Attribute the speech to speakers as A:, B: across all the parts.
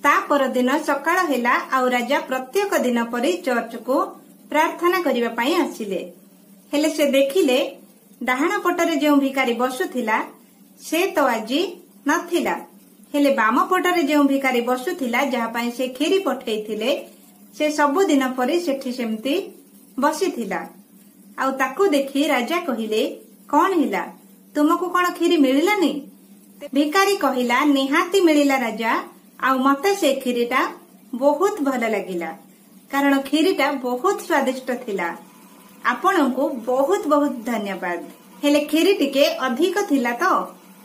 A: ता परदिन सकाळ हेला आउ राजा प्रत्येक दिन परी चर्च को प्रार्थना करिबा पई आसिले। हेले से देखिले डाहाण पटरे जो भिकारी बसुथिला से तो आजी नथिला। हेले बाम पटरे जो भिकारी बसुथिला जहा पई से खीरी पठेइथिले से सब दिन परी सेठी सेमती बसिथिला। आउ ताकू देखि राजा कहिले कौन हिला तुमको कौन खीरी मिलिलानी? भिकारी कहिला निहाती मिलिला राजा, आउ मते से खीरीटा बहुत भल लागिला कारण खीरीटा बहुत स्वादिष्ट थिला। आपनको बहुत बहुत धन्यवाद। हेले खीरी टिके अधिक थिला तो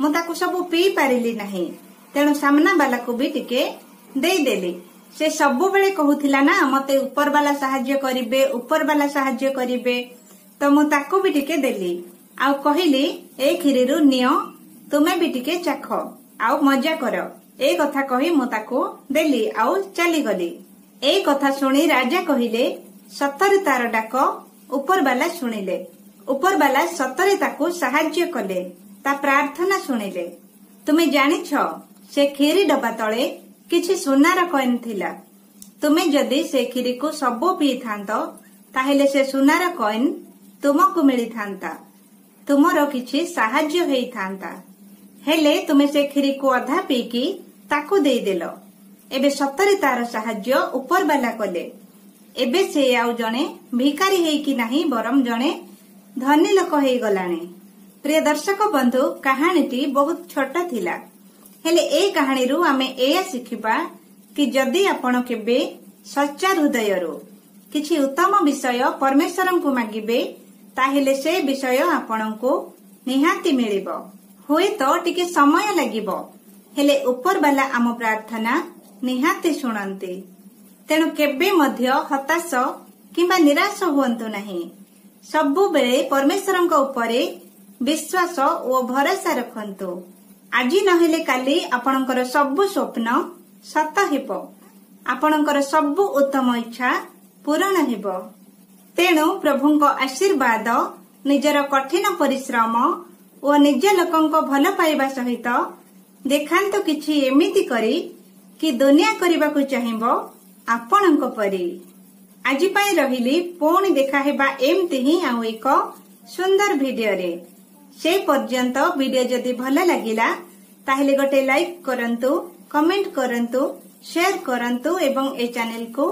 A: मु ताकू सब पी पारिली नाही, तेणु सामना वाला को भी टिके देई देली। से सबु बेले कहूथिला ना मते ऊपर वाला सहाय्य करिवे ऊपर वाला सहाय्य करिवे, तो मु ताकू भी टिके देली। आउ कहिली ए खीरीरु नियो तुमे भी टिके चाख आउ मजा कर। ए कथा कही मु ताकू देली आउ चली गली। ए कथा सुनी राजा कहिले सतरे तार डाक ऊपर वाला सुनिले। ऊपर वाला सतरे ताकू सहाय्य कले, ता प्रार्थना सुनिले। तुमे जानिछ से खीरी डबा तले किछि सुनार कॉइन थिला। तुमे जदि से खीरी को सबो पी थांतो ताहेले से सुनार कॉइन तुमको मिली थांता, तुमरो किछि सहाय्य हेई थांता। हेले तुमे से खीरी को अधा पीकी ताकू देई देलो। एबे सतरे तार सहाय्य ऊपर वाला कले। एबे से आउ जणे भिकारी हेई कि नाही बरम जणे धनी लोक हेई गलानी। प्रिय दर्शक बंधु, कहानीटी बहुत छोट थिला, हेले ए कहानीरू आमे एया शिखिबा कि जदि आपण केबे सच्चा हृदयरू किछि उत्तम विषय परमेश्वरंकु मागिबे ताहेले से विषय आपणको निहाती मिलिबो। होय तो टिके समय लागिबो, हेले ऊपर वाला आम प्रार्थना निहाती शुणंती। तेणु केबे मध्य हताश किंबा निराश हुअंतु नाही। सबु बेले परमेश्वरंक उपरे विश्वास ओ भरोसा रखंतु। आजी नहेले काली आपणकर सबु स्वप्न सत हेबो, आपणकर सबु उत्तम इच्छा पूर्ण हेबो। तेणु प्रभुंक आशीर्वाद निजर कठिन परिश्रम ओ निज लोकंक भल पाइबा सहित देखांतु किछि एमिति करी कि दुनिया करबा को चाहिबो आपणंक परी। आजी पाई रहिली पुणी देखा हेबा एमती ही आउ एक सुंदर वीडियो रे। से पर्यंत वीडियो जदि भल लागिला ताहेले गोटे लाइक करंतु, कमेंट करंतु, शेयर करंतु एवं ए चैनल को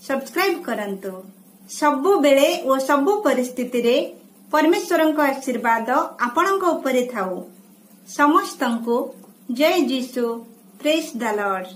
A: सब्सक्राइब करंतु। सबु बेले ओ सबु परिस्थिति रे परमेश्वरंक आशीर्वाद आपणंक उपरे थाउ। समस्तंको जय जीसु, प्रेज द लॉर्ड।